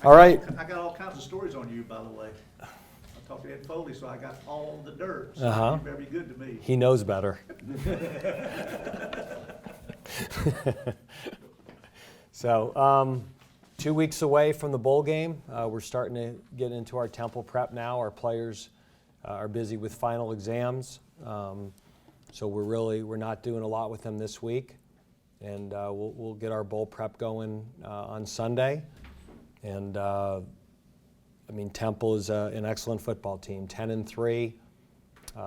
All right. I got all kinds of stories on you, by the way. I talked to Ed Foley, so I got all the dirt. So Uh-huh. you're very good to me. He knows better. So, 2 weeks away from the bowl game. We're starting to get into our Temple prep now. Our players are busy with final exams. So we're not doing a lot with them this week. And we'll get our bowl prep going on Sunday. And Temple is an excellent football team, 10-3.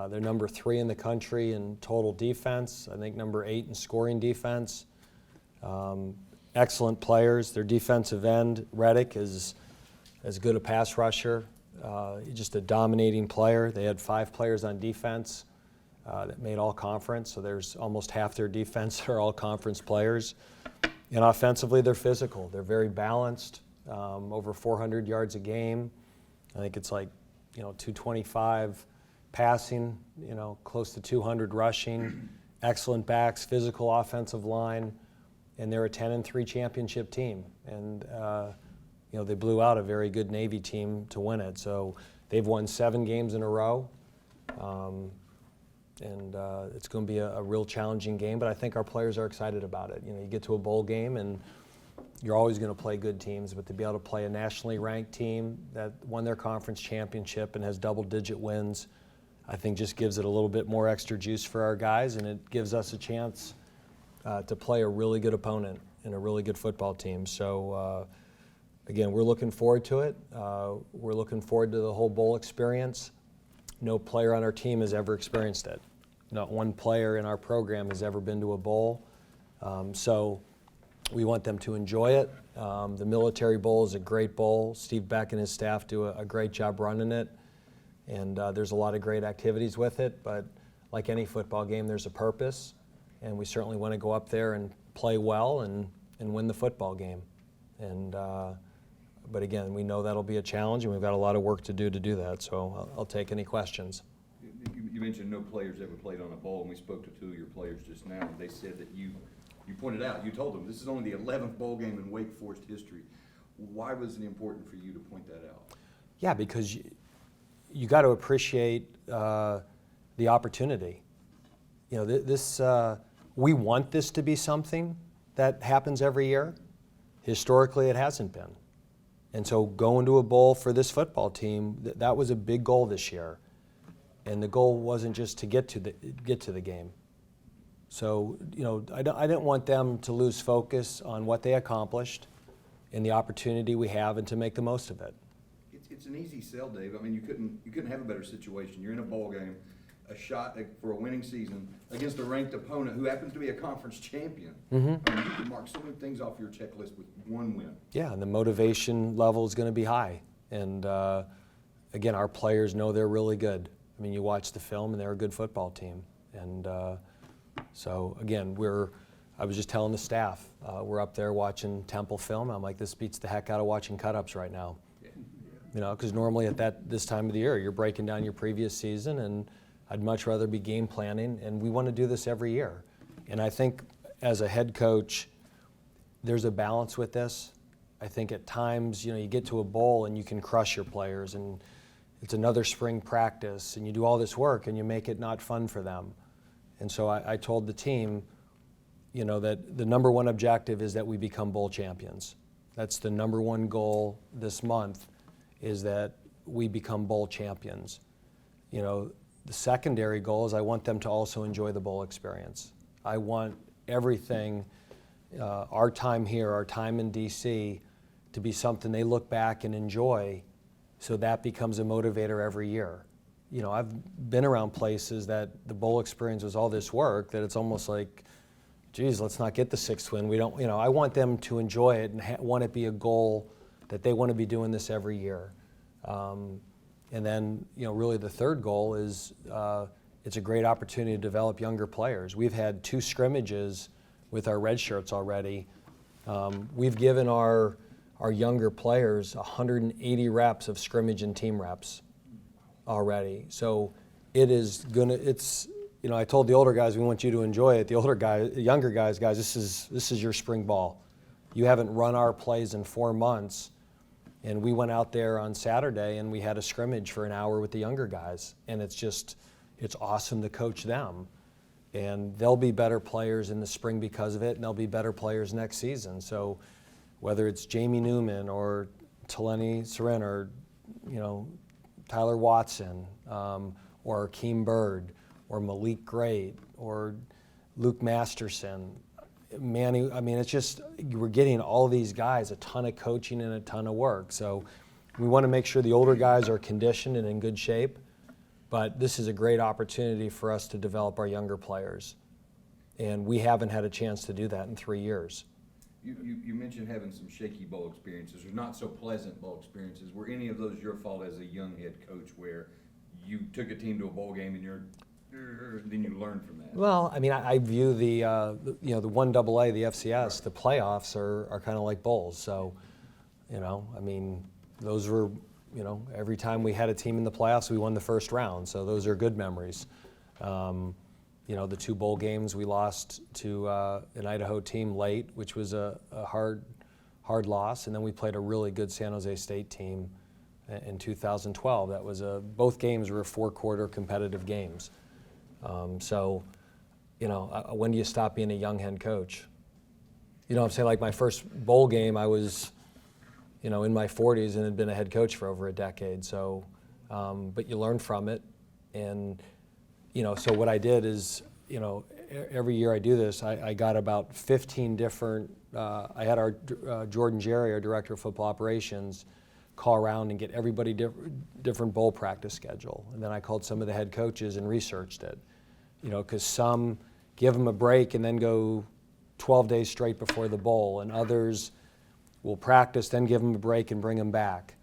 They're number 3 in the country in total defense. I think number 8 in scoring defense. Excellent players. Their defensive end, Reddick, is as good a pass rusher. Just a dominating player. They had 5 players on defense that made all conference, so there's almost half their defense that are all conference players. And offensively, they're physical. They're very balanced, over 400 yards a game. I think it's like, 225 passing, close to 200 rushing. Excellent backs, physical offensive line, and they're a 10-3 championship team. And they blew out a very good Navy team to win it. So they've won 7 games in a row. And it's going to be a real challenging game, but I think our players are excited about it. You get to a bowl game, and you're always going to play good teams, but to be able to play a nationally ranked team that won their conference championship and has double-digit wins, I think just gives it a little bit more extra juice for our guys, and it gives us a chance to play a really good opponent and a really good football team. So, again, we're looking forward to it. We're looking forward to the whole bowl experience. No player on our team has ever experienced it. Not one player in our program has ever been to a bowl. So we want them to enjoy it. The Military Bowl is a great bowl. Steve Beck and his staff do a great job running it. And there's a lot of great activities with it. But like any football game, there's a purpose. And we certainly want to go up there and play well and win the football game. But again, we know that'll be a challenge, and we've got a lot of work to do that. So I'll take any questions. You mentioned no players ever played on a bowl, and we spoke to 2 of your players just now, and they said that you pointed out, you told them this is only the 11th bowl game in Wake Forest history. Why was it important for you to point that out? Yeah, because you got to appreciate the opportunity. We want this to be something that happens every year. Historically, it hasn't been. And so going to a bowl for this football team, that was a big goal this year. And the goal wasn't just to get to the game. So, I didn't want them to lose focus on what they accomplished and the opportunity we have, and to make the most of it. It's an easy sell, Dave. I mean, you couldn't have a better situation. You're in a bowl game, a shot for a winning season against a ranked opponent who happens to be a conference champion. Mm-hmm. I mean, you can mark so many things off your checklist with one win. Yeah, and the motivation level is going to be high. And again, our players know they're really good. I mean, you watch the film, and they're a good football team. And so again, I was just telling the staff, we're up there watching Temple film. I'm like, this beats the heck out of watching cut-ups right now. Because normally at this time of the year, you're breaking down your previous season, and I'd much rather be game planning, and we want to do this every year. And I think as a head coach, there's a balance with this. I think at times, you get to a bowl and you can crush your players, and it's another spring practice, and you do all this work and you make it not fun for them. And so I told the team, that the number one objective is that we become bowl champions. That's the number one goal this month, is that we become bowl champions. The secondary goal is I want them to also enjoy the bowl experience. I want everything, our time here, our time in D.C., to be something they look back and enjoy, so that becomes a motivator every year. I've been around places that the bowl experience was all this work that it's almost like, geez, let's not get the 6th win. We don't, I want them to enjoy it and want it be a goal that they want to be doing this every year. And then, really the third goal is it's a great opportunity to develop younger players. We've had 2 scrimmages with our red shirts already. We've given our younger players 180 reps of scrimmage and team reps already. So I told the older guys, we want you to enjoy it. The younger guys, this is your spring ball. You haven't run our plays in 4 months. And we went out there on Saturday and we had a scrimmage for an hour with the younger guys. And it's awesome to coach them. And they'll be better players in the spring because of it, and they'll be better players next season. So whether it's Jamie Newman or Taleni Seren or, Tyler Watson, or Akeem Byrd, or Malik Great, or Luke Masterson, Manny, it's just, we're getting all these guys a ton of coaching and a ton of work. So we want to make sure the older guys are conditioned and in good shape, but this is a great opportunity for us to develop our younger players. And we haven't had a chance to do that in 3 years. You mentioned having some shaky bowl experiences or not so pleasant bowl experiences. Were any of those your fault as a young head coach where you took a team to a bowl game and then you learned from that? Well, I view the 1AA, the FCS, the playoffs are kind of like bowls. So, those were, every time we had a team in the playoffs, we won the first round. So those are good memories. The 2 bowl games we lost to an Idaho team late, which was a hard loss, and then we played a really good San Jose State team in 2012. That was both games were 4-quarter competitive games. When do you stop being a young head coach? I'm saying, like my first bowl game, I was, in my 40s and had been a head coach for over a decade. So, but you learn from it, and so what I did is, every year I do this, I got about 15 different, I had our Jordan Jerry, our director of football operations, call around and get everybody different bowl practice schedule. And then I called some of the head coaches and researched it, because some give them a break and then go 12 days straight before the bowl, and others will practice, then give them a break and bring them back.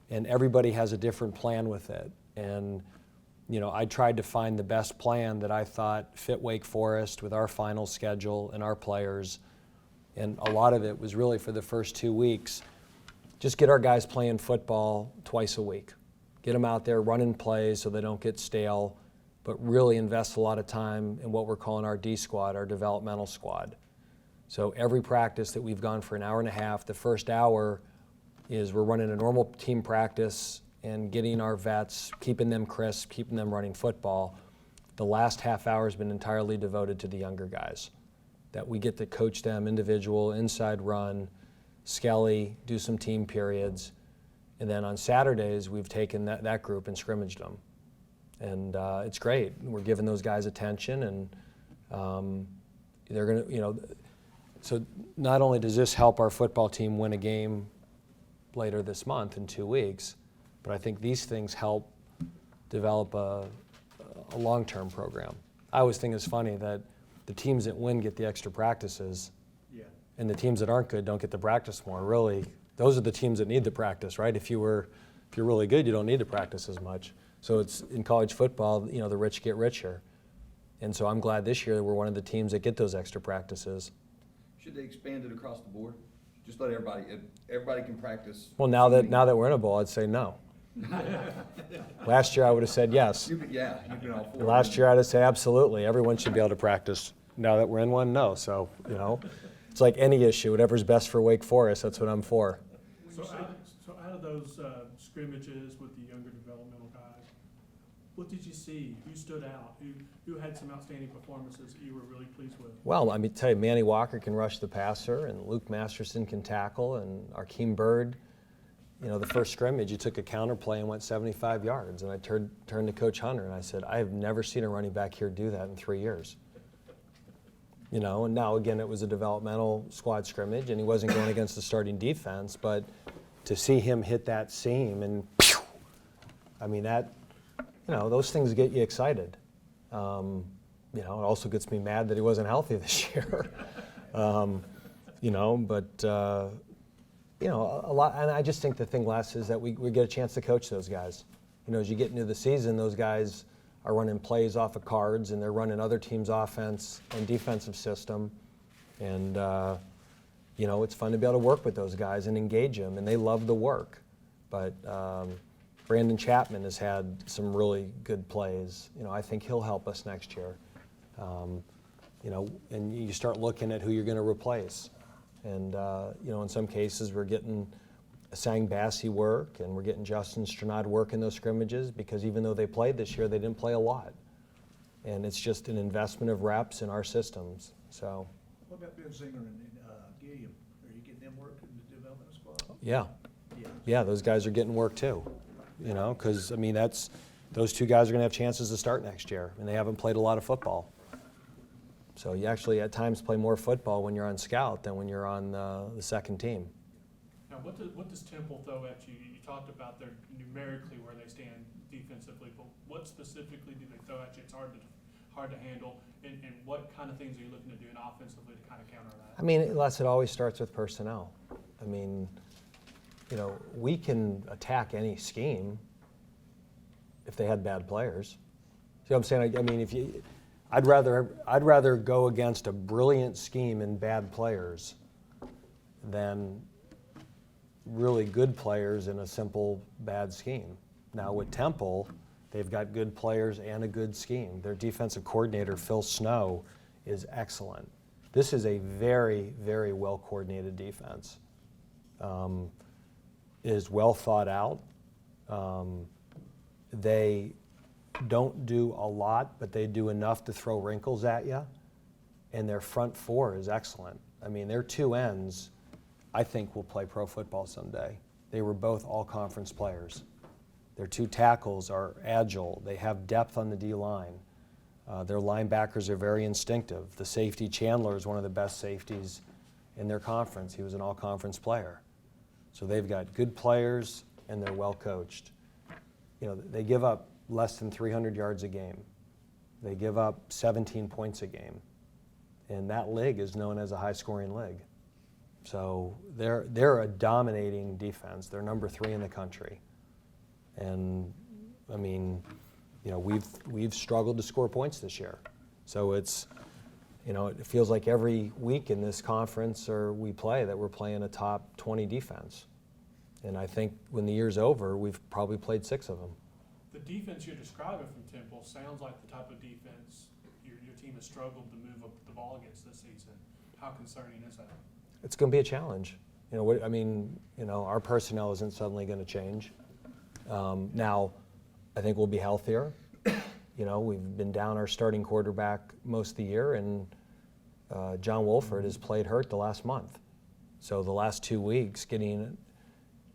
And everybody has a different plan with it. And I tried to find the best plan that I thought fit Wake Forest with our final schedule and our players. And a lot of it was really for the first 2 weeks, just get our guys playing football twice a week. Get them out there running plays so they don't get stale, but really invest a lot of time in what we're calling our D squad, our developmental squad. So every practice that we've gone for an hour and a half, the first hour is we're running a normal team practice and getting our vets, keeping them crisp, keeping them running football. The last half hour has been entirely devoted to the younger guys, that we get to coach them individual, inside run, skelly, do some team periods. And then on Saturdays, we've taken that group and scrimmaged them. And it's great. We're giving those guys attention, and they're going to, so not only does this help our football team win a game later this month in 2 weeks, but I think these things help develop a long-term program. I always think it's funny that the teams that win get the extra practices, and the teams that aren't good don't get to practice more. Really, those are the teams that need the practice, right? If you're really good, you don't need to practice as much. So it's in college football, the rich get richer. And so I'm glad this year we're one of the teams that get those extra practices. Should they expand it across the board? Just let everybody can practice. Well, now that we're in a bowl, I'd say no. Last year I would have said yes. You've been all for it. Last year I'd have said absolutely, everyone should be able to practice. Now that we're in one, no. So, it's like any issue, whatever's best for Wake Forest, that's what I'm for. So out of those scrimmages with the younger developmental guys, what did you see? Who stood out? Who had some outstanding performances that you were really pleased with? Well, tell you, Manny Walker can rush the passer, and Luke Masterson can tackle, and Akeem Byrd. The first scrimmage, he took a counter play and went 75 yards. And I turned to Coach Hunter and I said, I have never seen a running back here do that in 3 years. And now again, it was a developmental squad scrimmage, and he wasn't going against the starting defense, but to see him hit that seam and pew, those things get you excited. It also gets me mad that he wasn't healthy this year. A lot, and I just think the thing, Les, is that we get a chance to coach those guys. As you get into the season, those guys are running plays off of cards, and they're running other teams' offense and defensive system. And, it's fun to be able to work with those guys and engage them, and they love the work. But Brandon Chapman has had some really good plays. I think he'll help us next year. And you start looking at who you're going to replace. And, in some cases, we're getting Sang Bassey work, and we're getting Justin Stranad work in those scrimmages, because even though they played this year, they didn't play a lot. And it's just an investment of reps in our systems. So, What about Ben Singer and Gilliam? Are you getting them work in the development squad? yeah. Yeah. Yeah, those guys are getting work too, you know, because, I mean, those two guys are going to have chances to start next year, and they haven't played a lot of football. So you actually at times play more football when you're on scout than when you're on the second team. Now, what does Temple throw at you? You talked about their numerically where they stand defensively, but what specifically do they throw at you? It's hard to handle, and what kind of things are you looking to do offensively to kind of counter that? I mean, Les, it always starts with personnel. I mean, you know, we can attack any scheme if they had bad players. See what I'm saying? I mean, I'd rather go against a brilliant scheme and bad players than really good players in a simple bad scheme. Now with Temple, they've got good players and a good scheme. Their defensive coordinator, Phil Snow, is excellent. This is a very, very well coordinated defense. It is well thought out. They don't do a lot, but they do enough to throw wrinkles at you. And their front four is excellent. I mean, their two ends, I think, will play pro football someday. They were both all-conference players. Their two tackles are agile. They have depth on the D-line. Their linebackers are very instinctive. The safety, Chandler, is one of the best safeties in their conference. He was an all-conference player. So they've got good players, and they're well coached. You know, they give up less than 300 yards a game. They give up 17 points a game. And that league is known as a high-scoring league. So they're a dominating defense. They're number 3 in the country. And, I mean, you know, we've struggled to score points this year. So it's, you know, it feels like every week in this conference or we play that we're playing a top 20 defense. And I think when the year's over, we've probably played 6 of them. The defense you're describing from Temple sounds like the type of defense your team has struggled to move up the ball against this season. How concerning is that? It's going to be a challenge. You know, I mean, you know, our personnel isn't suddenly going to change. Now, I think we'll be healthier. You know, we've been down our starting quarterback most of the year, and John Wolford has played hurt the last month. So the last 2 weeks, getting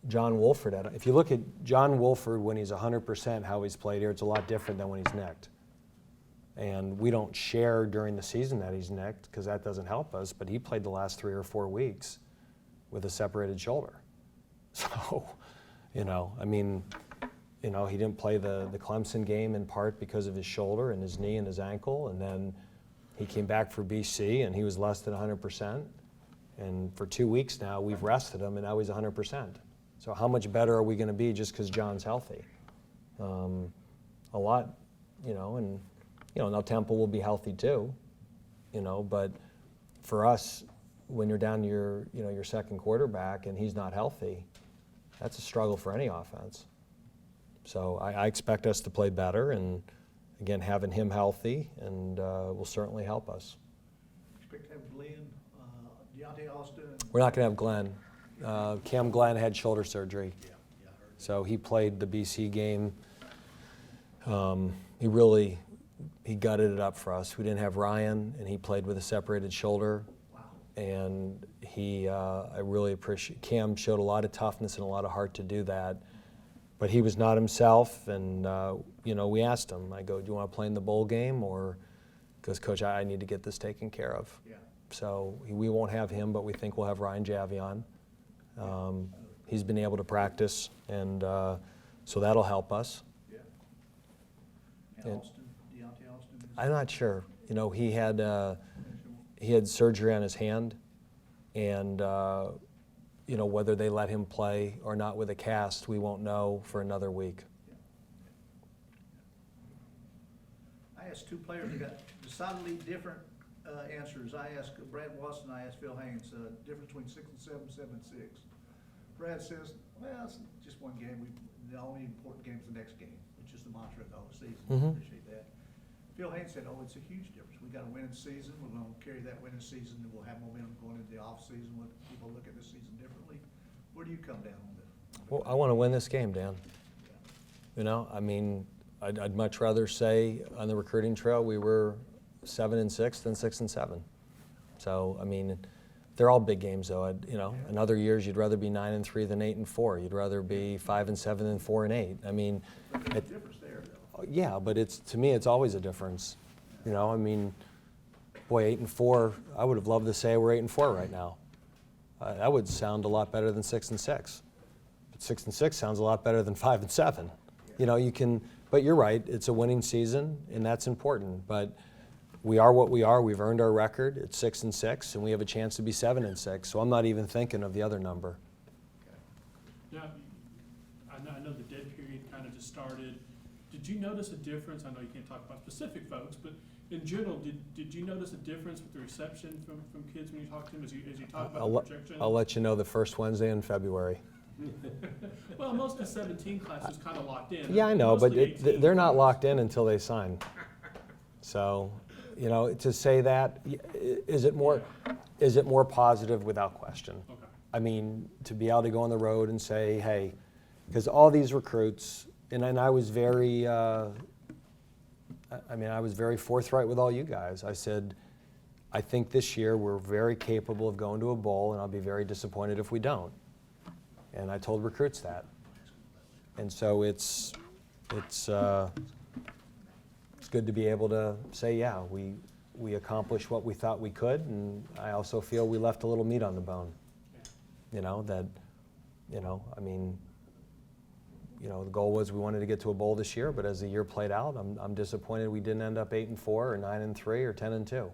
John Wolford at, if you look at John Wolford when he's 100%, how he's played here, it's a lot different than when he's nicked. And we don't share during the season that he's nicked because that doesn't help us, but he played the last 3 or 4 weeks with a separated shoulder. So, you know, I mean, you know, he didn't play the Clemson game in part because of his shoulder and his knee and his ankle, and then he came back for BC and he was less than 100%. And for 2 weeks now, we've rested him and now he's 100%. So how much better are we going to be just because John's healthy? A lot, you know, and, you know, now Temple will be healthy too, you know, but for us, when you're down to your second quarterback and he's not healthy, that's a struggle for any offense. So I expect us to play better, and again, having him healthy and will certainly help us. Expect to have Glenn, Deontay Austin. We're not going to have Glenn. Cam Glenn had shoulder surgery, Yeah, I heard. so he played the BC game. He gutted it up for us. We didn't have Ryan, and he played with a separated shoulder. Wow. And I really appreciate, Cam showed a lot of toughness and a lot of heart to do that. But he was not himself, and you know, we asked him, I go, do you want to play in the bowl game, or, because Coach, I need to get this taken care of. Yeah. So we won't have him, but we think we'll have Ryan Javion. He's been able to practice, and so that'll help us. Yeah. And- And Deontay Austin. I'm not sure. You know, he had surgery on his hand, and you know, whether they let him play or not with a cast, we won't know for another week. I asked 2 players that got decidedly different answers. I asked Brad Watson, I asked Phil Haynes, difference between 6 and 7, 7 and 6. Brad says, well, it's just one game. The only important game is the next game, which is the mantra of the whole season. Mhm. Appreciate that. Phil Haynes said, oh, it's a huge difference. We got a winning season. We're going to carry that winning season, and we'll have momentum going into the off season when people look at this season differently. Where do you come down on Well, I want to win this game, Dan. You know, I mean, I'd much rather say on the recruiting trail we were 7-6 than 6-7. So, I mean, they're all big games, though. You know, in other years you'd rather be 9-3 than 8-4. You'd rather be 5-7 than 4-8. I mean, There's a difference there, though. yeah, but to me it's always a difference. You know, I mean, boy, 8-4. I would have loved to say we're 8-4 right now. That would sound a lot better than 6-6. But 6-6 sounds a lot better than 5-7. You know, you can. But you're right. It's a winning season, and that's important. But we are what we are. We've earned our record. It's 6-6, and we have a chance to be 7-6. So I'm not even thinking of the other number. Now, I know the dead period kind of just started. Did you notice a difference? I know you can't talk about specific folks, but in general, did you notice a difference with the reception from kids when you talk to them as you talk about the projection? I'll let you know the first Wednesday in February. Well, most of the 17 class was kind of locked in. Yeah, I know, Most but of the 18 they're not class- locked in until they sign. So, you know, to say that, is it more positive? Without question. Okay. I mean, to be able to go on the road and say, hey, because all these recruits, and I was very, I was very forthright with all you guys. I said, I think this year we're very capable of going to a bowl, and I'll be very disappointed if we don't. And I told recruits that. And so it's good to be able to say, yeah, we accomplished what we thought we could, and I also feel we left a little meat on the bone. You know, that, you know, I mean, you know, the goal was we wanted to get to a bowl this year, but as the year played out, I'm disappointed we didn't end up 8-4 or 9-3 or 10-2. There's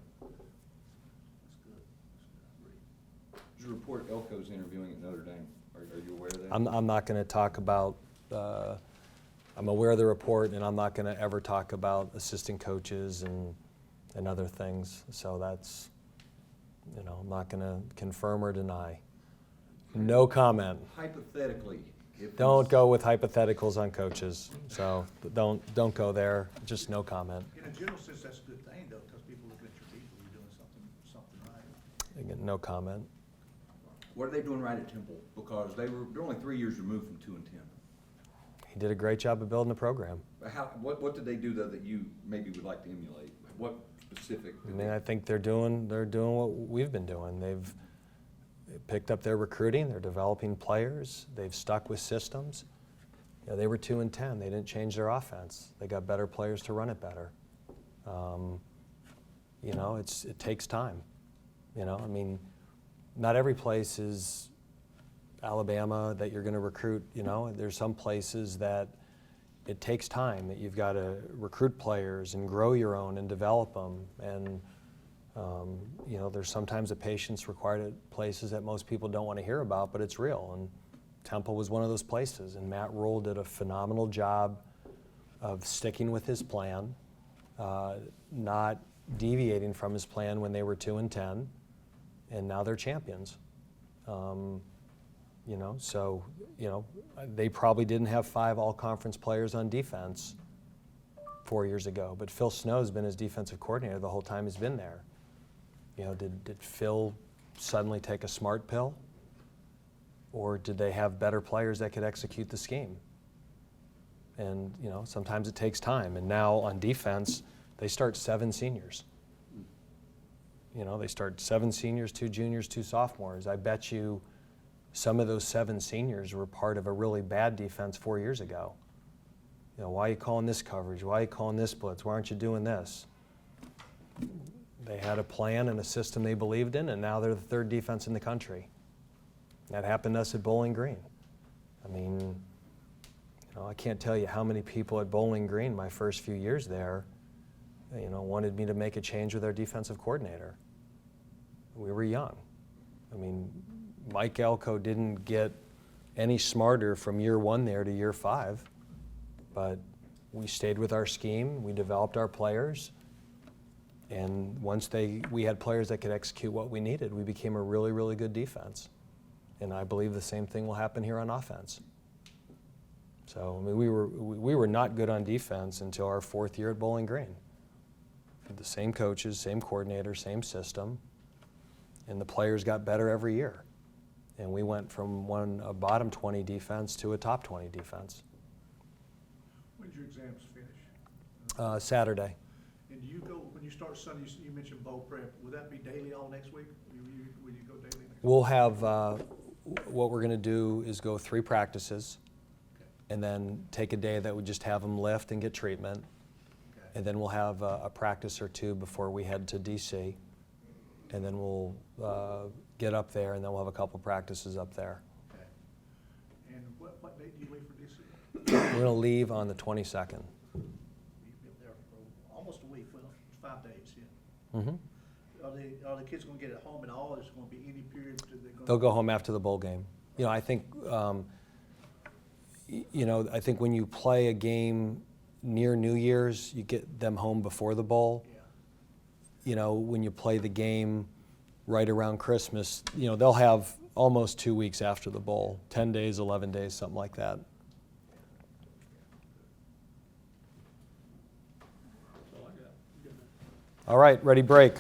a report Elko's interviewing at Notre Dame. Are you aware of that? I'm not going to talk about, I'm aware of the report, and I'm not going to ever talk about assistant coaches and other things. So that's, you know, I'm not going to confirm or deny. No comment. Hypothetically, if Don't go with hypotheticals on coaches. So don't go there. Just no comment. In a general sense, that's a good thing, though, because people look at your people, you're doing something right. Again, no comment. What are they doing right at Temple? Because they're only 3 years removed from 2-10. He did a great job of building the program. What did they do though that you maybe would like to emulate? What specific? I mean, I think they're doing what we've been doing. They've picked up their recruiting. They're developing players. They've stuck with systems. You know, they were 2-10. They didn't change their offense. They got better players to run it better. You know, it takes time. You know, I mean, not every place is Alabama that you're going to recruit. You know, there's some places that it takes time, that you've got to recruit players and grow your own and develop them. And, you know, there's sometimes a patience required at places that most people don't want to hear about, but it's real. And Temple was one of those places. And Matt Rule did a phenomenal job of sticking with his plan, not deviating from his plan when they were 2-10. And now they're champions. You know, so, you know, they probably didn't have 5 all-conference players on defense 4 years ago, but Phil Snow's been his defensive coordinator the whole time he's been there. You know, did Phil suddenly take a smart pill? Or did they have better players that could execute the scheme? And, you know, sometimes it takes time. And now on defense, they start 7 seniors. You know, they start 7 seniors, 2 juniors, 2 sophomores. I bet you some of those 7 seniors were part of a really bad defense 4 years ago. You know, why are you calling this coverage? Why are you calling this blitz? Why aren't you doing this? They had a plan and a system they believed in, and now they're the 3rd defense in the country. That happened to us at Bowling Green. I mean, you know, I can't tell you how many people at Bowling Green my first few years there, you know, wanted me to make a change with our defensive coordinator. We were young. I mean, Mike Elko didn't get any smarter from year 1 there to year 5, but we stayed with our scheme, we developed our players, and once we had players that could execute what we needed, we became a really, really good defense. And I believe the same thing will happen here on offense. So, I mean, we were not good on defense until our 4th year at Bowling Green. The same coaches, same coordinator, same system, and the players got better every year. And we went from a bottom 20 defense to a top 20 defense. When's your exams finish? Saturday. And do you go, when you start Sunday, you mentioned bowl prep, will that be daily all next week? Will you go daily next week? We'll have, what we're going to do is go 3 practices, Okay. and then take a day that we just have them lift and get treatment. Okay. And then we'll have a practice or 2 before we head to DC. And then we'll get up there, and then we'll have a couple practices up there. Okay. And what date do you leave for DC? We're going to leave on the 22nd. You've been there for almost a week, well, 5 days, yeah. Mm-hmm. Are the kids gonna get it home at all, or is it gonna be any period that they're gonna? They'll go home after the bowl game. You know, I think, I think when you play a game near New Year's, you get them home before the bowl. Yeah. You know, when you play the game right around Christmas, they'll have almost 2 weeks after the bowl, 10 days, 11 days, something like that. That's all I got. Good. All right, ready, break.